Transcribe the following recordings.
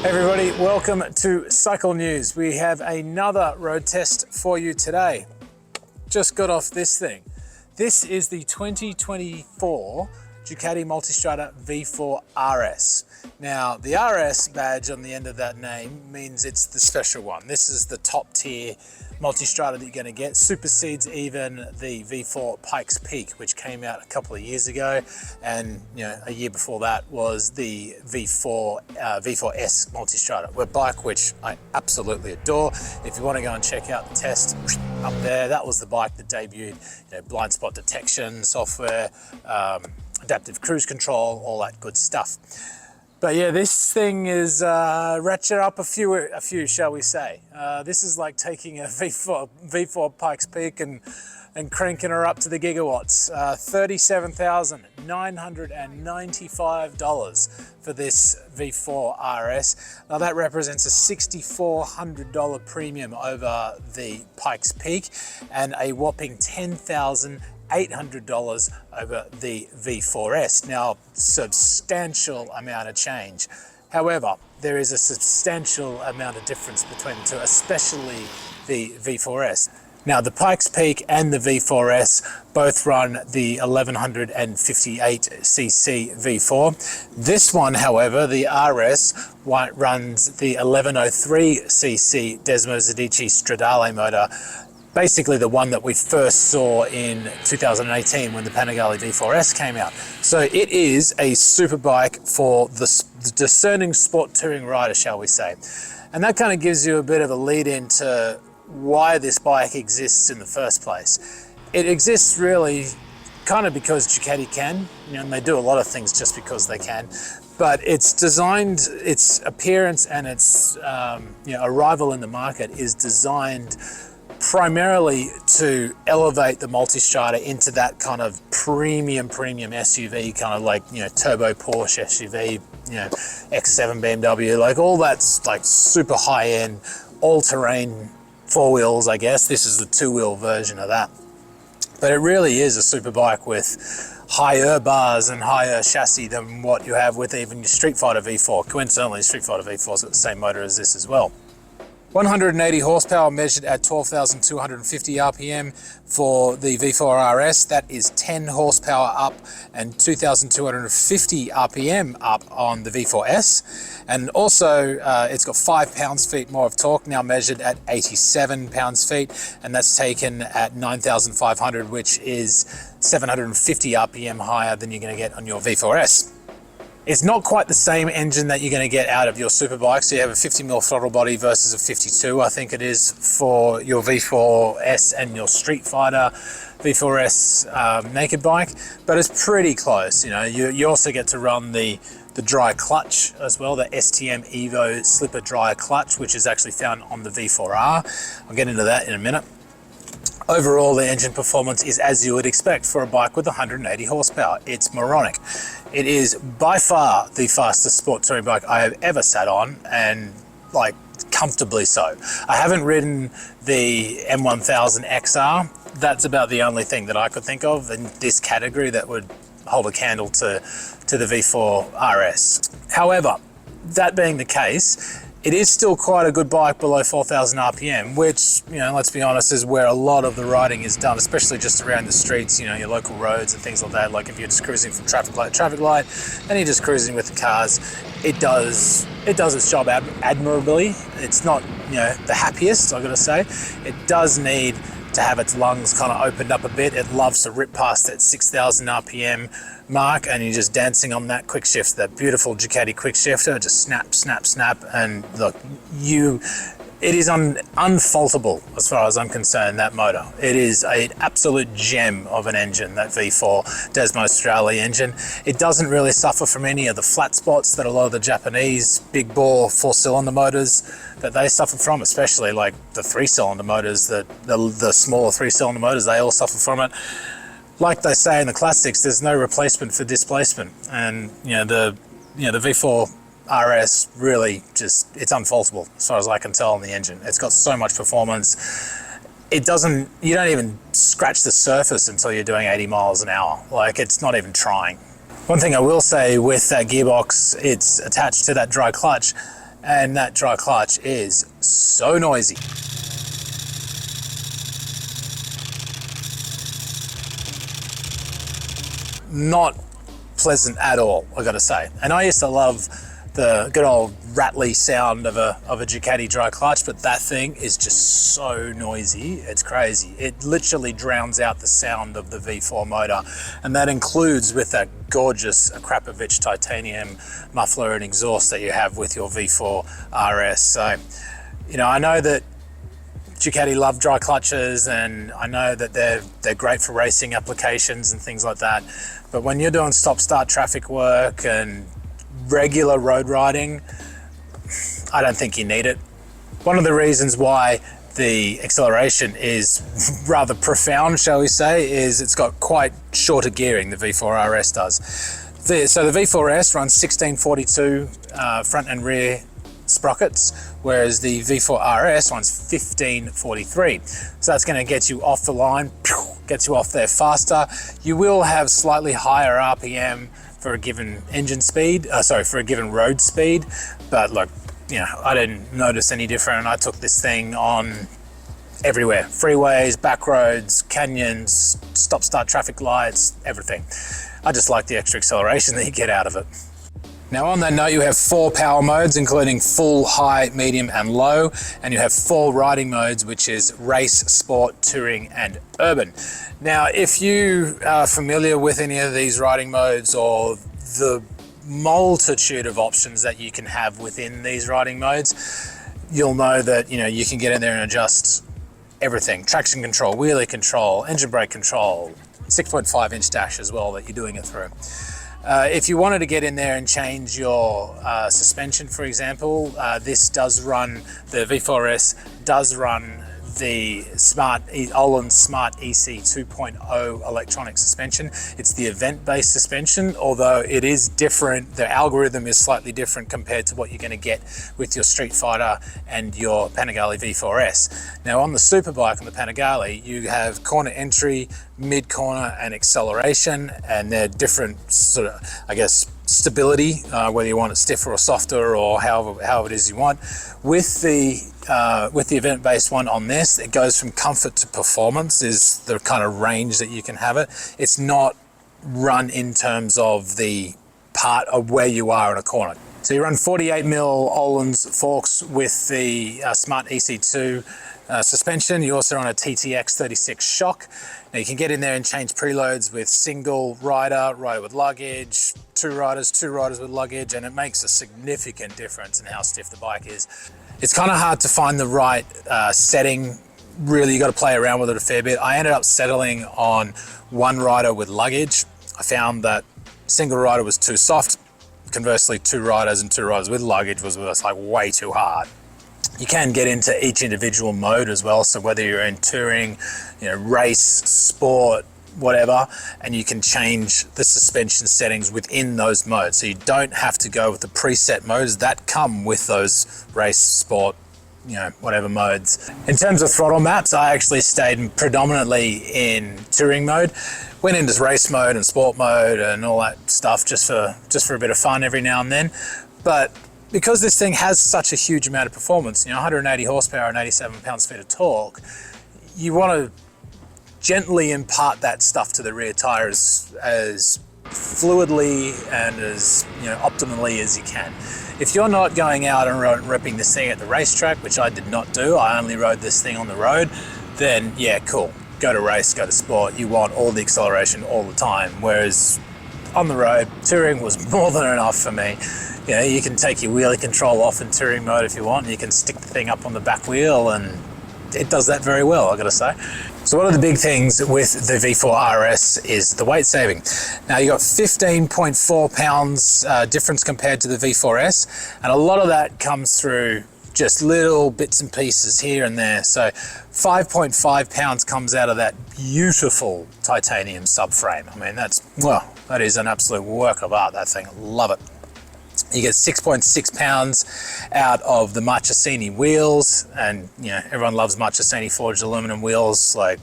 Hey everybody, welcome to Cycle News. We have another road test for you today. Just got off this thing. This is the 2024 Ducati Multistrada V4 RS. Now, the RS badge on the end of that name means it's the special one. This is the top tier Multistrada that you're going to get. Supersedes even the V4 Pikes Peak, which came out a couple of years ago, and a year before that was the V4S Multistrada, a bike which I absolutely adore. If you want to go and check out the test up there, that was the bike that debuted blind spot detection software, adaptive cruise control, all that good stuff. But yeah, this thing is ratchet up a few, shall we say. This is like taking a V4 Pikes Peak and cranking her up to the gigawatts. $37,995 for this V4 RS. Now that represents a $6,400 premium over the Pikes Peak and a whopping $10,800 over the V4S. Now, substantial amount of change. However, there is a substantial amount of difference between the two, especially the V4S. Now, the Pikes Peak and the V4S both run the 1158cc V4. This one, however, the RS, runs the 1103cc Desmo Zodici Stradale motor, basically the one that we first saw in 2018 when the Panigale V4S came out. So it is a super bike for the discerning sport touring rider, shall we say. And that kind of gives you a bit of a lead into why this bike exists in the first place. It exists really kind of because Ducati can, and they do a lot of things just because they can. But it's designed, its appearance and its arrival in the market is designed primarily to elevate the Multistrada into that kind of premium SUV, kind of like turbo Porsche SUV, X7 BMW, like all that's like super high end, all terrain, four wheels, I guess. This is the two-wheel version of that. But it really is a super bike with higher bars and higher chassis than what you have with even your Street Fighter V4. Coincidentally, Street Fighter V4's got the same motor as this as well. 180 horsepower measured at 12,250 RPM for the V4 RS. That is 10 horsepower up and 2,250 RPM up on the V4S. And also it's got 5 pounds-feet more of torque, now measured at 87 pounds-feet, and that's taken at 9,500, which is 750 RPM higher than you're going to get on your V4S. It's not quite the same engine that you're going to get out of your superbike. So you have a 50mm throttle body versus a 52, I think it is, for your V4S and your Street Fighter V4S naked bike. But it's pretty close. You also get to run the dry clutch as well, the STM Evo slipper dry clutch, which is actually found on the V4R. I'll get into that in a minute. Overall, the engine performance is as you would expect for a bike with 180 horsepower. It's moronic. It is by far the fastest sport touring bike I have ever sat on, and like comfortably so. I haven't ridden the M1000 XR. That's about the only thing that I could think of in this category that would hold a candle to the V4 RS. However, that being the case, it is still quite a good bike below 4,000 RPM, which, let's be honest, is where a lot of the riding is done, especially just around the streets, your local roads and things like that. Like if you're just cruising from traffic light to traffic light and you're just cruising with the cars, it does its job admirably. It's not, the happiest, I've got to say. It does need to have its lungs kind of opened up a bit. It loves to rip past that 6,000 RPM mark, and you're just dancing on that quick shift, that beautiful Ducati quick shifter, just snap, snap, snap, and look, it is unfaultable as far as I'm concerned, that motor. It is an absolute gem of an engine, that V4 Desmo Stradale engine. It doesn't really suffer from any of the flat spots that a lot of the Japanese big bore 4-cylinder motors that they suffer from, especially like the 3-cylinder motors, the smaller 3-cylinder motors, they all suffer from it. Like they say in the classics, there's no replacement for displacement, and the V4 RS really it's unfaultable as far as I can tell on the engine. It's got so much performance. You don't even scratch the surface until you're doing 80 miles an hour. Like, it's not even trying. One thing I will say with that gearbox, it's attached to that dry clutch. and that dry clutch is so noisy. Not pleasant at all, I gotta say. And I used to love the good old rattly sound of a Ducati dry clutch, but that thing is just so noisy, it's crazy. It literally drowns out the sound of the V4 motor, and that includes with that gorgeous Akrapovic titanium muffler and exhaust that you have with your V4 RS. So, you know, I know that Ducati love dry clutches, and I know that they're great for racing applications and things like that, but when you're doing stop-start traffic work and regular road riding, I don't think you need it. One of the reasons why the acceleration is rather profound, shall we say, is it's got quite shorter gearing, the V4 RS does. So the V4S runs 1642 front and rear sprockets, whereas the V4 RS runs 1543. So that's going to get you off the line, gets you off there faster. You will have slightly higher RPM for a given engine speed, for a given road speed, but look, you know, I didn't notice any different. I took this thing on everywhere, freeways, back roads, canyons, stop-start traffic lights, everything. I just like the extra acceleration that you get out of it. Now on that note, you have 4 power modes, including full, high, medium and low, and you have 4 riding modes, which is race, sport, touring and urban. Now if you are familiar with any of these riding modes or the multitude of options that you can have within these riding modes, you'll know that, you know, you can get in there and adjust everything: traction control, wheelie control, engine brake control, 6.5 inch dash as well that you're doing it through. If you wanted to get in there and change your suspension, for example, this does run, the V4S does run the Öhlins Smart EC 2.0 electronic suspension. It's the event-based suspension, although it is different. The algorithm is slightly different compared to what you're going to get with your Street Fighter and your Panigale V4S. Now on the Superbike on the Panigale, you have corner entry, mid-corner and acceleration, and they're different sort of, I guess, stability, whether you want it stiffer or softer or however it is you want. With the event-based one on this, it goes from comfort to performance is the kind of range that you can have it. It's not run in terms of the part of where you are in a corner. So you run 48mm Öhlins forks with the Smart EC2 suspension. You also run a TTX 36 shock. Now you can get in there and change preloads with single rider with luggage, two riders with luggage, and it makes a significant difference in how stiff the bike is. It's kind of hard to find the right setting. Really, you got to play around with it a fair bit. I ended up settling on one rider with luggage. I found that single rider was too soft. Conversely, two riders with luggage was like way too hard. You can get into each individual mode as well. So whether you're in touring, you know, race, sport, whatever, and you can change the suspension settings within those modes. So you don't have to go with the preset modes that come with those race, sport, you know, whatever modes. In terms of throttle maps, I actually stayed predominantly in touring mode. Went into race mode and sport mode and all that stuff just for a bit of fun every now and then. But because this thing has such a huge amount of performance, you know, 180 horsepower and 87 pounds-feet of torque, you want to gently impart that stuff to the rear tire as fluidly and as, you know, optimally as you can. If you're not going out and ripping this thing at the racetrack, which I did not do, I only rode this thing on the road, then yeah, cool. Go to race, go to sport. You want all the acceleration all the time. Whereas on the road, touring was more than enough for me. You know, you can take your wheelie control off in touring mode if you want. And you can stick the thing up on the back wheel, and it does that very well, I gotta say. So one of the big things with the V4 RS is the weight saving. Now you got 15.4 pounds difference compared to the V4S, and a lot of that comes through just little bits and pieces here and there. So 5.5 pounds comes out of that beautiful titanium subframe. I mean, that is an absolute work of art, that thing. Love it. You get 6.6 pounds out of the Marchesini wheels, and you know, everyone loves Marchesini forged aluminum wheels. Like,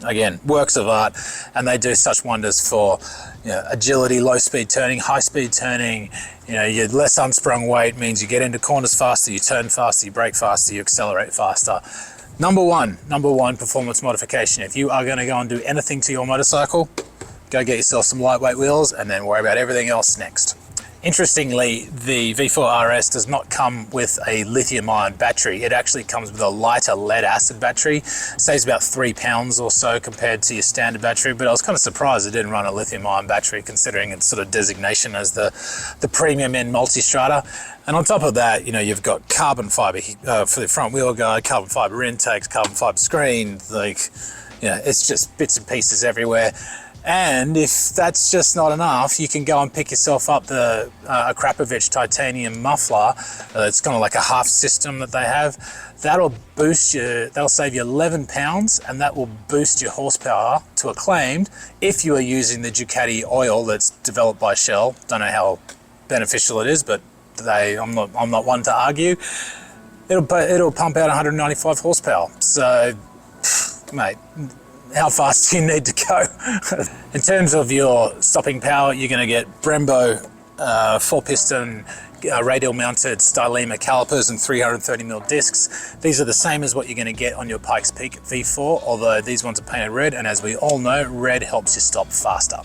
again, works of art, and they do such wonders for, you know, agility, low speed turning, high speed turning. You know, your less unsprung weight means you get into corners faster, you turn faster, you brake faster, you accelerate faster. Number one performance modification. If you are going to go and do anything to your motorcycle, go get yourself some lightweight wheels and then worry about everything else next. Interestingly, the V4 RS does not come with a lithium-ion battery. It actually comes with a lighter lead-acid battery. Saves about 3 pounds or so compared to your standard battery, but I was kind of surprised it didn't run a lithium-ion battery considering its sort of designation as the premium end Multistrada. And on top of that, you know, you've got carbon fiber for the front wheel guard, carbon fiber intakes, carbon fiber screen, like, you know, it's just bits and pieces everywhere. And if that's just not enough, you can go and pick yourself up the Akrapovic titanium muffler. It's kind of like a half system that they have. That'll save you 11 pounds, and that will boost your horsepower to acclaimed if you are using the Ducati oil that's developed by Shell. Don't know how beneficial it is, but I'm not one to argue. It'll pump out 195 horsepower. So, mate, how fast do you need to go? In terms of your stopping power, you're going to get Brembo 4-piston radial mounted Stylema calipers and 330mm discs. These are the same as what you're going to get on your Pikes Peak V4, although these ones are painted red, and as we all know, red helps you stop faster.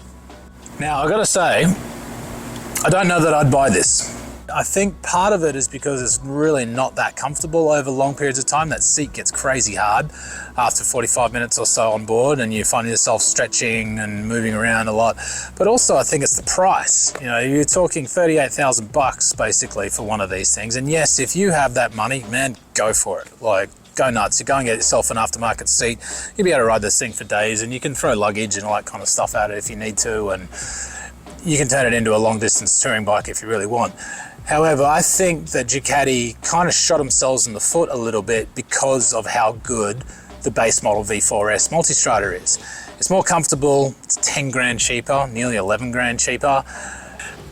Now, I've got to say, I don't know that I'd buy this. I think part of it is because it's really not that comfortable over long periods of time. That seat gets crazy hard after 45 minutes or so on board, and you find yourself stretching and moving around a lot. But also I think it's the price. You know, you're talking 38,000 bucks basically for one of these things. And yes, if you have that money, man, go for it. Like, go nuts. You go and get yourself an aftermarket seat. You'll be able to ride this thing for days, and you can throw luggage and all that kind of stuff at it if you need to, and you can turn it into a long distance touring bike if you really want. However, I think that Ducati kind of shot themselves in the foot a little bit because of how good the base model V4S Multistrada is. It's more comfortable, it's 10 grand cheaper, nearly 11 grand cheaper.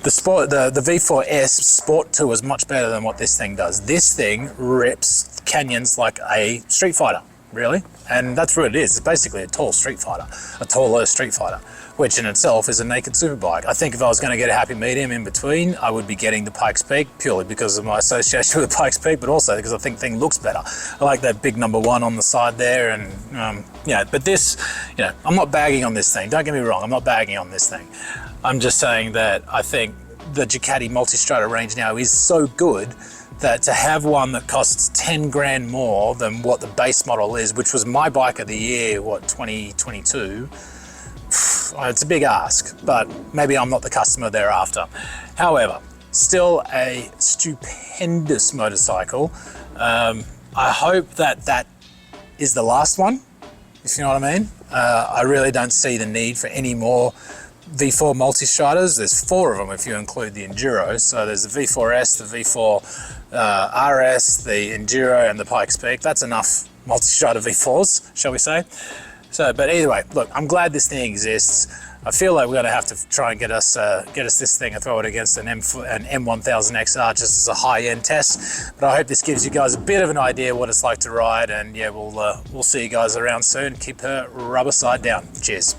The V4S Sport 2 is much better than what this thing does. This thing rips canyons like a Street Fighter, really. And that's what it is. It's basically a tall Street Fighter, a taller Street Fighter, which in itself is a naked superbike. I think if I was going to get a happy medium in between, I would be getting the Pikes Peak purely because of my association with the Pikes Peak, but also because I think the thing looks better. I like that big number 1 on the side there, and yeah, but this, you know, I'm not bagging on this thing. Don't get me wrong, I'm not bagging on this thing. I'm just saying that I think the Ducati Multistrada range now is so good that to have one that costs 10 grand more than what the base model is, which was my bike of the year, 2022, it's a big ask, but maybe I'm not the customer thereafter. However, still a stupendous motorcycle. I hope that is the last one, if you know what I mean. I really don't see the need for any more V4 Multistradas. There's 4 of them if you include the Enduro. So there's the V4S, the V4 RS, the Enduro, and the Pikes Peak. That's enough Multistrada V4s, shall we say. So, but either way, look, I'm glad this thing exists. I feel like we're going to have to try and get us this thing and throw it against an M1000XR just as a high-end test. But I hope this gives you guys a bit of an idea what it's like to ride. And yeah, we'll see you guys around soon. Keep her rubber side down. Cheers.